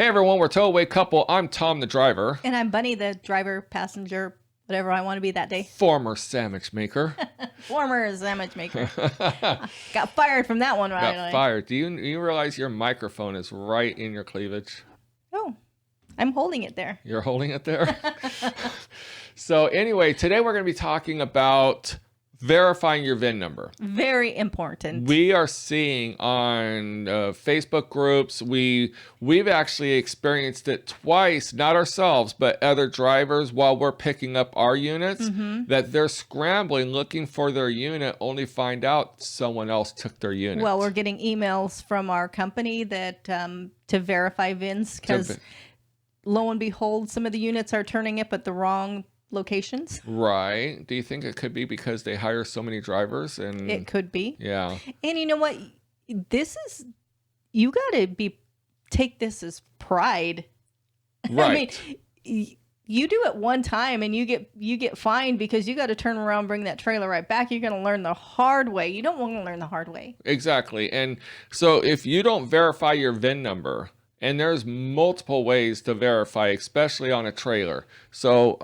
Hey everyone, we're TowawayCouple. I'm Tom the driver. And I'm Bunny, the driver, passenger, whatever I want to be that day. Former sandwich maker. Former sandwich maker. Got fired from that one, right? Got fired. Do you realize your microphone is right in your cleavage? Oh, I'm holding it there. You're holding it there? So anyway, today we're going to be talking about verifying your VIN number. Very important. We are seeing on Facebook groups, we've actually experienced it twice, not ourselves, but other drivers while we're picking up our units, that they're scrambling looking for their unit, only find out someone else took their unit. Well, we're getting emails from our company that to verify VINs because lo and behold, some of the units are turning up at the wrong locations. Right. Do you think it could be because they hire so many drivers? And it could be. Yeah. And you know what? You got to take this as pride. Right. I mean, you do it one time and you get fined because you got to turn around and bring that trailer right back. You're going to learn the hard way. You don't want to learn the hard way. Exactly. And so if you don't verify your VIN number, and there's multiple ways to verify, especially on a trailer. So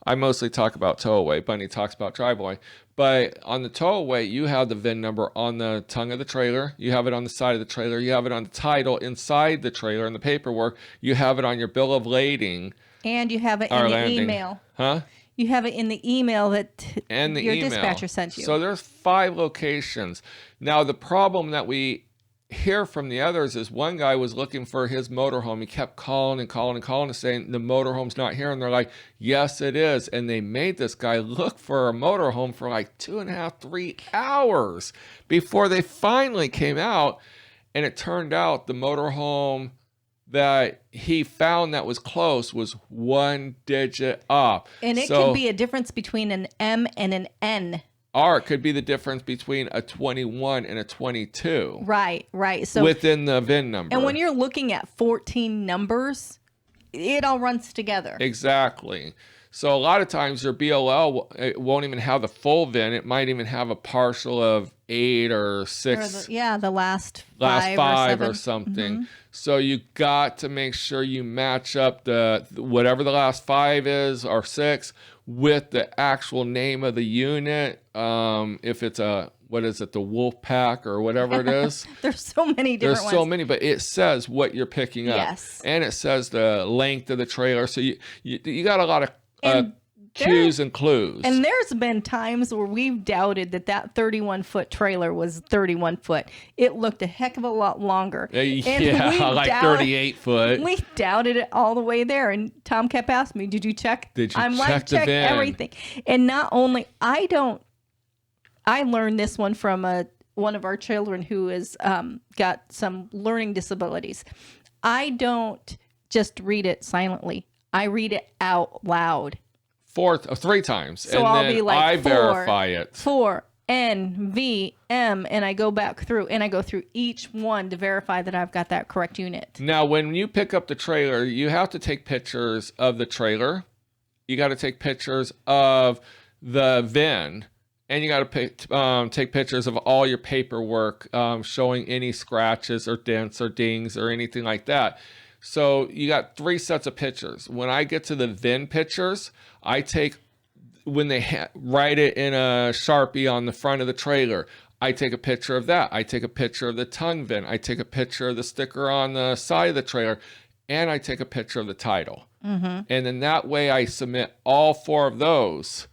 I mostly talk about Towaway. Bunny talks about Driveway. But on the Towaway, you have the VIN number on the tongue of the trailer. You have it on the side of the trailer. You have it on the title inside the trailer in the paperwork. You have it on your bill of lading. And you have it in the email. Huh? You have it in the email that your email. Dispatcher sent you. So there's 5 locations. Now, the problem that we hear from the others is one guy was looking for his motorhome. He kept calling and saying the motorhome's not here, and they're like, yes it is. And they made this guy look for a motorhome for like 2.5 3 hours before they finally came out. And it turned out the motorhome that he found that was close was 1 digit up. And it could be a difference between an M and an N. Or it could be the difference between a 21 and a 22. Right. So within the VIN number. And when you're looking at 14 numbers, it all runs together. Exactly. So a lot of times your BOL it won't even have the full VIN. It might even have a partial of 8 or 6. Or the last 5 or something. So you got to make sure you match up the whatever the last 5 is or 6 with the actual name of the unit. If it's the Wolf Pack or whatever it is. There's so many different ones. There's so many, but it says what you're picking up. Yes. And it says the length of the trailer. So you got a lot of cues and clues. And there's been times where we've doubted that 31-foot trailer was 31 foot. It looked a heck of a lot longer. Like 38 foot. We doubted it all the way there. And Tom kept asking me, did you check? I'm like, check everything. And not only, I learned this one from one of our children who has got some learning disabilities. I don't just read it silently. I read it out loud. 3 times. So and I'll then be like, I verify it. 4 N V M, and I go back through and I go through each one to verify that I've got that correct unit. Now, when you pick up the trailer, you have to take pictures of the trailer. You got to take pictures of the VIN. And you got to take pictures of all your paperwork showing any scratches or dents or dings or anything like that. So you got 3 sets of pictures. When I get to the VIN pictures, I take, when they write it in a Sharpie on the front of the trailer, I take a picture of that. I take a picture of the tongue VIN. I take a picture of the sticker on the side of the trailer. And I take a picture of the title. And then that way I submit all 4 of those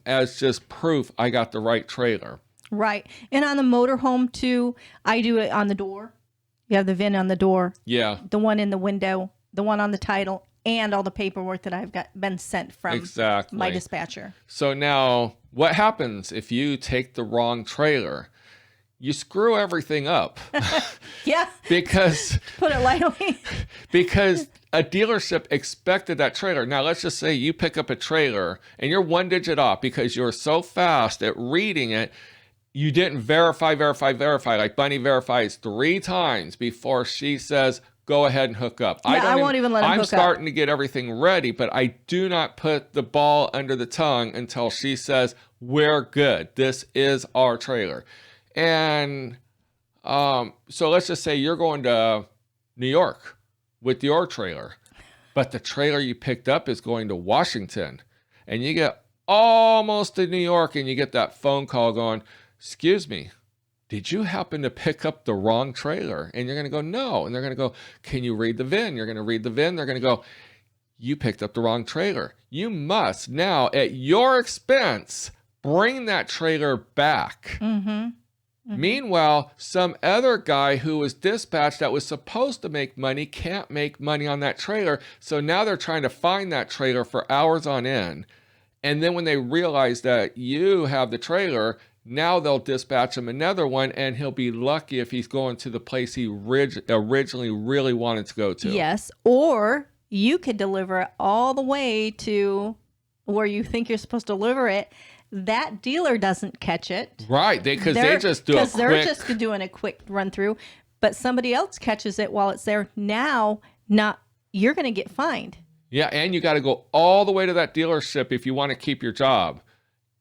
as just proof I got the right trailer. Right. And on the motorhome too, I do it on the door. You have the VIN on the door. Yeah. The one in the window, the one on the title, and all the paperwork that I've been sent from my dispatcher. So now, what happens if you take the wrong trailer? You screw everything up. Yeah. Because put it lightly. Because a dealership expected that trailer. Now, let's just say you pick up a trailer and you're 1 digit off because you're so fast at reading it. You didn't verify. Like Bunny verifies 3 times before she says, go ahead and hook up. I won't even let him hook up. I'm starting to get everything ready, but I do not put the ball under the tongue until she says, we're good. This is our trailer. And so let's just say you're going to New York with your trailer, but the trailer you picked up is going to Washington, and you get almost to New York and you get that phone call going, excuse me, did you happen to pick up the wrong trailer? And you're going to go, no. And they're going to go, can you read the VIN? You're going to read the VIN. They're going to go, you picked up the wrong trailer. You must now, at your expense, bring that trailer back. Meanwhile, some other guy who was dispatched that was supposed to make money can't make money on that trailer. So now they're trying to find that trailer for hours on end. And then when they realize that you have the trailer, now they'll dispatch him another one, and he'll be lucky if he's going to the place he originally really wanted to go to. Yes. Or you could deliver it all the way to where you think you're supposed to deliver it. That dealer doesn't catch it. Right. Because they just do a quick... Because they're just doing a quick run through. But somebody else catches it while it's there. Now, you're going to get fined. Yeah, and you got to go all the way to that dealership if you want to keep your job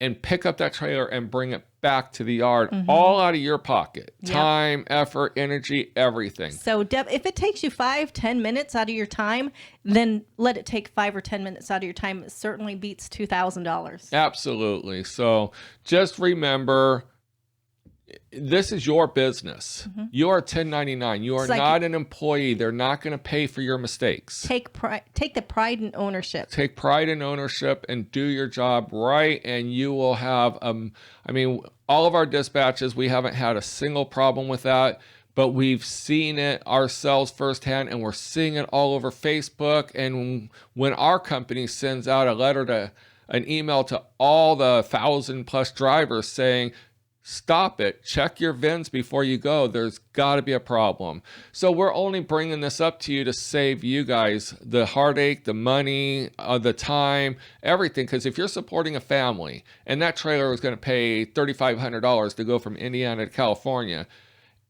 and pick up that trailer and bring it back to the yard, all out of your pocket. Yep. Time, effort, energy, everything. So, Deb, if it takes you 5-10 minutes out of your time, then let it take 5 or 10 minutes out of your time. It certainly beats $2,000. Absolutely. So just remember, this is your business. You are 1099. You are not an employee. They're not going to pay for your mistakes. Take the pride in ownership. Take pride in ownership and do your job right, and you will have, all of our dispatches, we haven't had a single problem with that, but we've seen it ourselves firsthand, and we're seeing it all over Facebook. And when our company sends out an email to all the 1,000+ drivers saying, stop it, check your VINs before you go, there's got to be a problem. So we're only bringing this up to you to save you guys the heartache, the money, the time, everything. Because if you're supporting a family and that trailer is going to pay $3,500 to go from Indiana to California,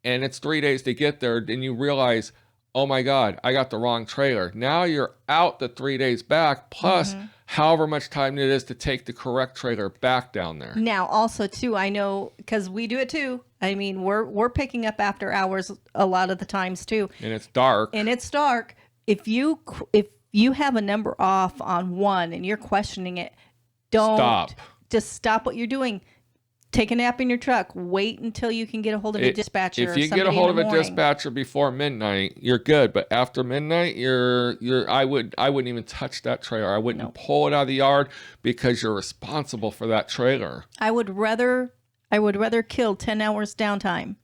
and it's 3 days to get there, then you realize, oh my God, I got the wrong trailer. Now you're out the 3 days back, plus however much time it is to take the correct trailer back down there. Now, also, too, I know, because we do it too. I mean, we're picking up after hours a lot of the times too. And it's dark. If you have a number off on one and you're questioning it, don't stop. Just stop what you're doing. Take a nap in your truck. Wait until you can get a hold of a dispatcher. If you get a hold of a dispatcher before midnight, you're good. But after midnight, I wouldn't even touch that trailer. I wouldn't pull it out of the yard, because you're responsible for that trailer. I would rather kill 10 hours downtime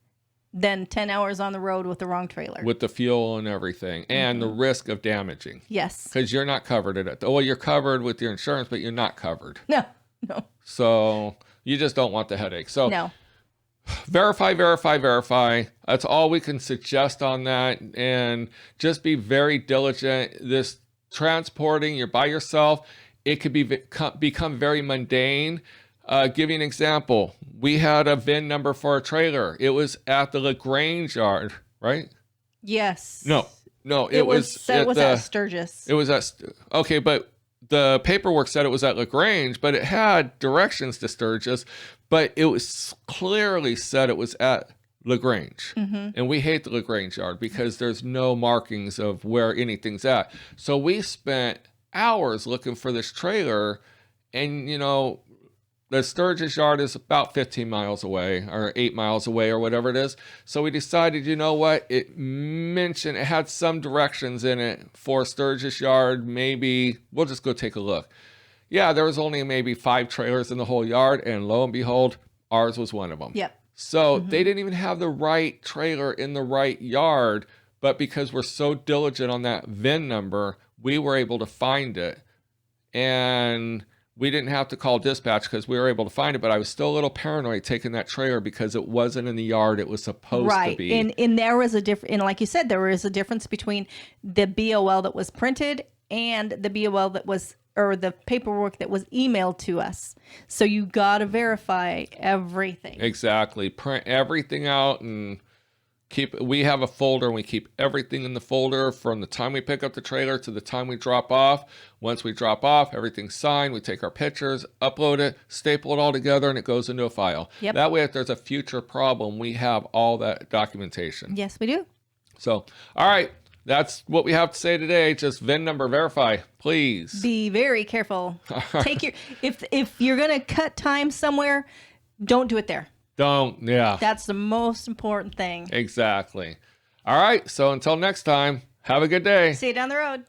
than 10 hours on the road with the wrong trailer. With the fuel and everything, and the risk of damaging. Yes. Because you're not covered at it. Well, you're covered with your insurance, but you're not covered. No. So you just don't want the headache. So no. Verify. That's all we can suggest on that. And just be very diligent. This transporting, you're by yourself, it could become very mundane. Give you an example. We had a VIN number for a trailer. It was at the LaGrange yard, right? Yes. No, it was at Sturgis. It was okay, but the paperwork said it was at LaGrange, but it had directions to Sturgis, but it was clearly said it was at LaGrange. And we hate the LaGrange yard because there's no markings of where anything's at. So we spent hours looking for this trailer, and the Sturgis yard is about 15 miles away, or 8 miles away, or whatever it is. So we decided, you know what? It had some directions in it for Sturgis yard. Maybe we'll just go take a look. Yeah, there was only maybe 5 trailers in the whole yard, and lo and behold, ours was one of them. Yep. So they didn't even have the right trailer in the right yard, but because we're so diligent on that VIN number, we were able to find it. And we didn't have to call dispatch because we were able to find it, but I was still a little paranoid taking that trailer because it wasn't in the yard it was supposed to be. Right, and there was a difference, and like you said, there was a difference between the BOL that was printed and the BOL that was, or the paperwork that was emailed to us. So you got to verify everything. Exactly. Print everything out and we have a folder, and we keep everything in the folder from the time we pick up the trailer to the time we drop off. Once we drop off, everything's signed. We take our pictures, upload it, staple it all together, and it goes into a file. Yep. That way, if there's a future problem, we have all that documentation. Yes, we do. So, all right. that's what we have to say today. Just VIN number verify, please. Be very careful. Take your if you're gonna cut time somewhere, don't do it there. Yeah. That's the most important thing. Exactly. All right. So until next time, have a good day. See you down the road.